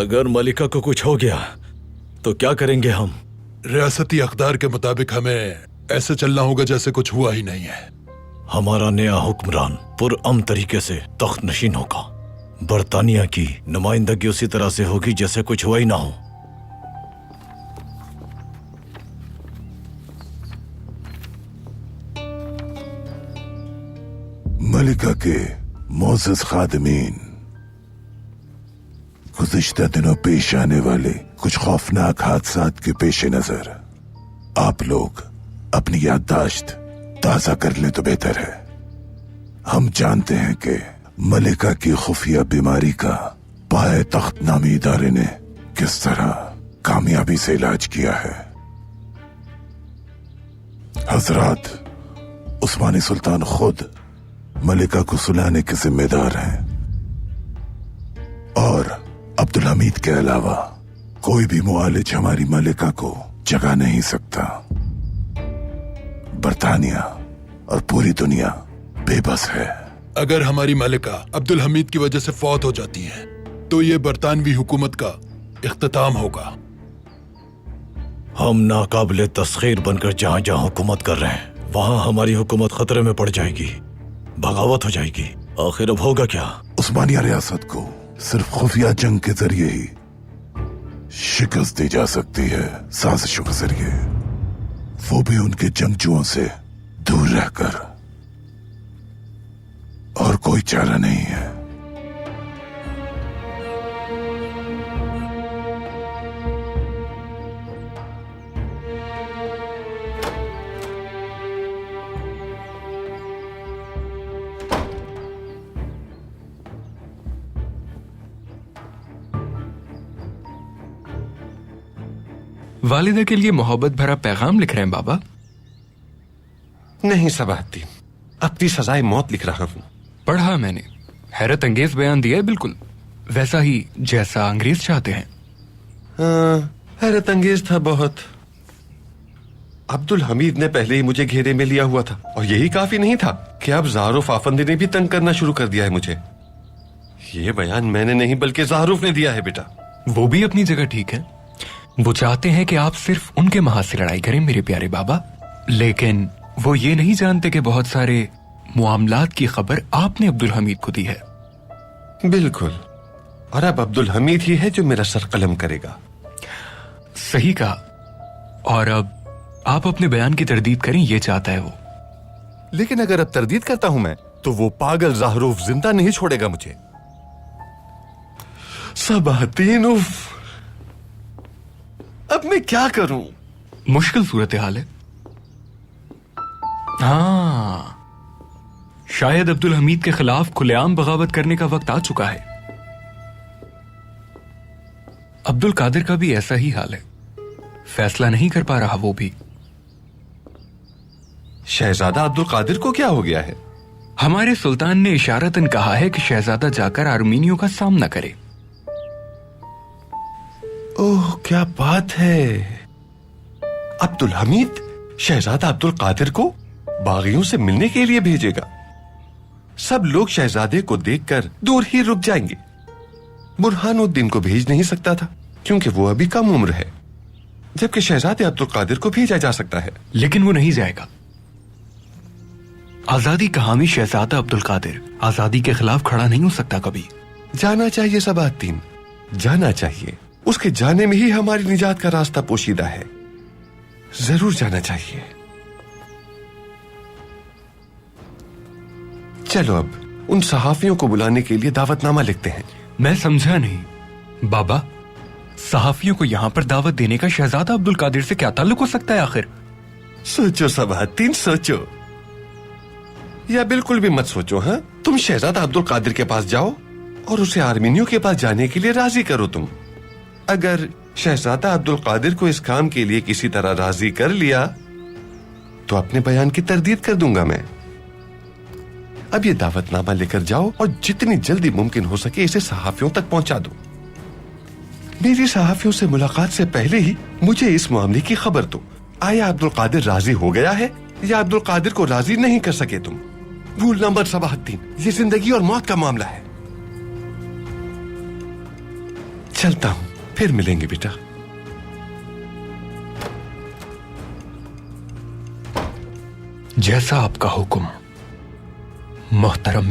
अगर मलिका को कुछ हो गया तो क्या करेंगे हम? रियासती अख्तार के मुताबिक हमें ऐसे चलना होगा जैसे कुछ हुआ ही नहीं है। हमारा नया हुक्मरान पुरअमन तरीके से तख्त नशीन होगा। बरतानिया की नुमाइंदगी उसी तरह से होगी जैसे कुछ हुआ ही ना हो। मलिका के मोअज़्ज़ज़ खादिमीन, गुज़िश्ता दिनों पेश आने वाले कुछ खौफनाक हादसात के पेश नजर आप लोग अपनी याददाश्त ताज़ा कर लें तो बेहतर है। हम जानते हैं कि मलिका की खुफिया बीमारी का पाए तख्त नामी इदारे ने किस तरह कामयाबी से इलाज किया है। हजरात, उस्मानी सुल्तान खुद मलिका को सुलाने के जिम्मेदार हैं और अब्दुल हमीद के अलावा कोई भी मुआलिज हमारी मलिका को जगा नहीं सकता। बरतानिया और पूरी दुनिया बेबस है। अगर हमारी मलिका अब्दुल हमीद की वजह से फौत हो जाती है तो ये बरतानवी हुकूमत का इख्तिताम होगा। हम नाकाबिले तस्खीर बनकर जहां जहां हुकूमत कर रहे हैं वहां हमारी हुकूमत खतरे में पड़ जाएगी, बगावत हो जाएगी। आखिर अब होगा क्या? उस्मानिया रियासत को सिर्फ खुफिया जंग के जरिए ही शिकस्त दी जा सकती है, साजिशों के जरिए, वो भी उनके जंगजुओं से दूर रहकर। और कोई चारा नहीं है। वालिदा के लिए मोहब्बत भरा पैगाम लिख रहे हैं बाबा? नहीं सबाहद्दीन, अपनी सजाए मौत लिख रहा हूं। पढ़ा मैंने, हैरत अंगेज बयान दिया है, बिल्कुल वैसा ही जैसा अंग्रेज चाहते हैं। हैरत अंगेज था बहुत। अब्दुल हमीद ने पहले ही मुझे घेरे में लिया हुआ था और यही काफी नहीं था कि अब ज़ाहरुफ आफंदी ने भी तंग करना शुरू कर दिया है मुझे। ये बयान मैंने नहीं बल्कि ज़ाहरुफ ने दिया है बेटा। वो भी अपनी जगह ठीक है। वो चाहते हैं कि आप सिर्फ उनके महाज से लड़ाई करें मेरे प्यारे बाबा, लेकिन वो ये नहीं जानते कि बहुत सारे मुआमलात की खबर आपने अब्दुल हमीद को दी है। बिल्कुल, और अब अब्दुल हमीद ही है जो मेरा सर कलम करेगा। सही कहा। और अब आप अपने बयान की तरदीद करें, ये चाहता है वो। लेकिन अगर अब तरदीद करता हूं मैं तो वो पागल ज़ाहरुफ जिंदा नहीं छोड़ेगा मुझे। सबाहद्दीन, अब मैं क्या करूं? मुश्किल सूरत हाल है। हाँ, शायद अब्दुल हमीद के खिलाफ खुलेआम बगावत करने का वक्त आ चुका है। अब्दुल कादिर का भी ऐसा ही हाल है, फैसला नहीं कर पा रहा वो भी। शहजादा अब्दुल कादिर को क्या हो गया है? हमारे सुल्तान ने इशारतन कहा है कि शहजादा जाकर आर्मीनियों का सामना करे। ओह, क्या बात है। अब्दुल हमीद शहजादा अब्दुल कादिर को बागियों से मिलने के लिए भेजेगा। सब लोग शहजादे को देखकर दूर ही रुक जाएंगे। बुरहानुद्दीन को भेज नहीं सकता था क्योंकि वो अभी कम उम्र है, जबकि शहजादे अब्दुल कादिर को भेजा जा सकता है। लेकिन वो नहीं जाएगा। आजादी का हामी शहजादा अब्दुल कादिर आजादी के खिलाफ खड़ा नहीं हो सकता कभी। जाना चाहिए सबाहद्दीन, जाना चाहिए। उसके जाने में ही हमारी निजात का रास्ता पोशीदा है। जरूर जाना चाहिए। चलो अब उन सहाफियों को बुलाने के लिए दावतनामा लिखते हैं। मैं समझा नहीं बाबा, सहाफियों को यहां पर दावत देने का शहजादा अब्दुल कादिर से क्या ताल्लुक हो सकता है आखिर? सोचो सबाहद्दीन, सोचो, या बिल्कुल भी मत सोचो। हाँ, तुम शहजादा अब्दुल कादिर के पास जाओ और उसे आर्मीनियों के पास जाने के लिए राजी करो। तुम अगर शहजादा अब्दुल कादिर को इस काम के लिए किसी तरह राजी कर लिया तो अपने बयान की तरदीद कर दूंगा मैं। अब ये दावतनामा लेकर जाओ और जितनी जल्दी मुमकिन हो सके इसे सहाफियों तक पहुंचा दो। मेरी सहाफियों से मुलाकात से पहले ही मुझे इस मामले की खबर दो। आया अब्दुल कादिर राजी हो गया है या अब्दुल कादिर को राजी नहीं कर सके तुम? भूलना मत सबाहद्दीन, ये जिंदगी और मौत का मामला है। चलता हूँ, फिर मिलेंगे बेटा। जैसा आपका हुक्म मोहतरम।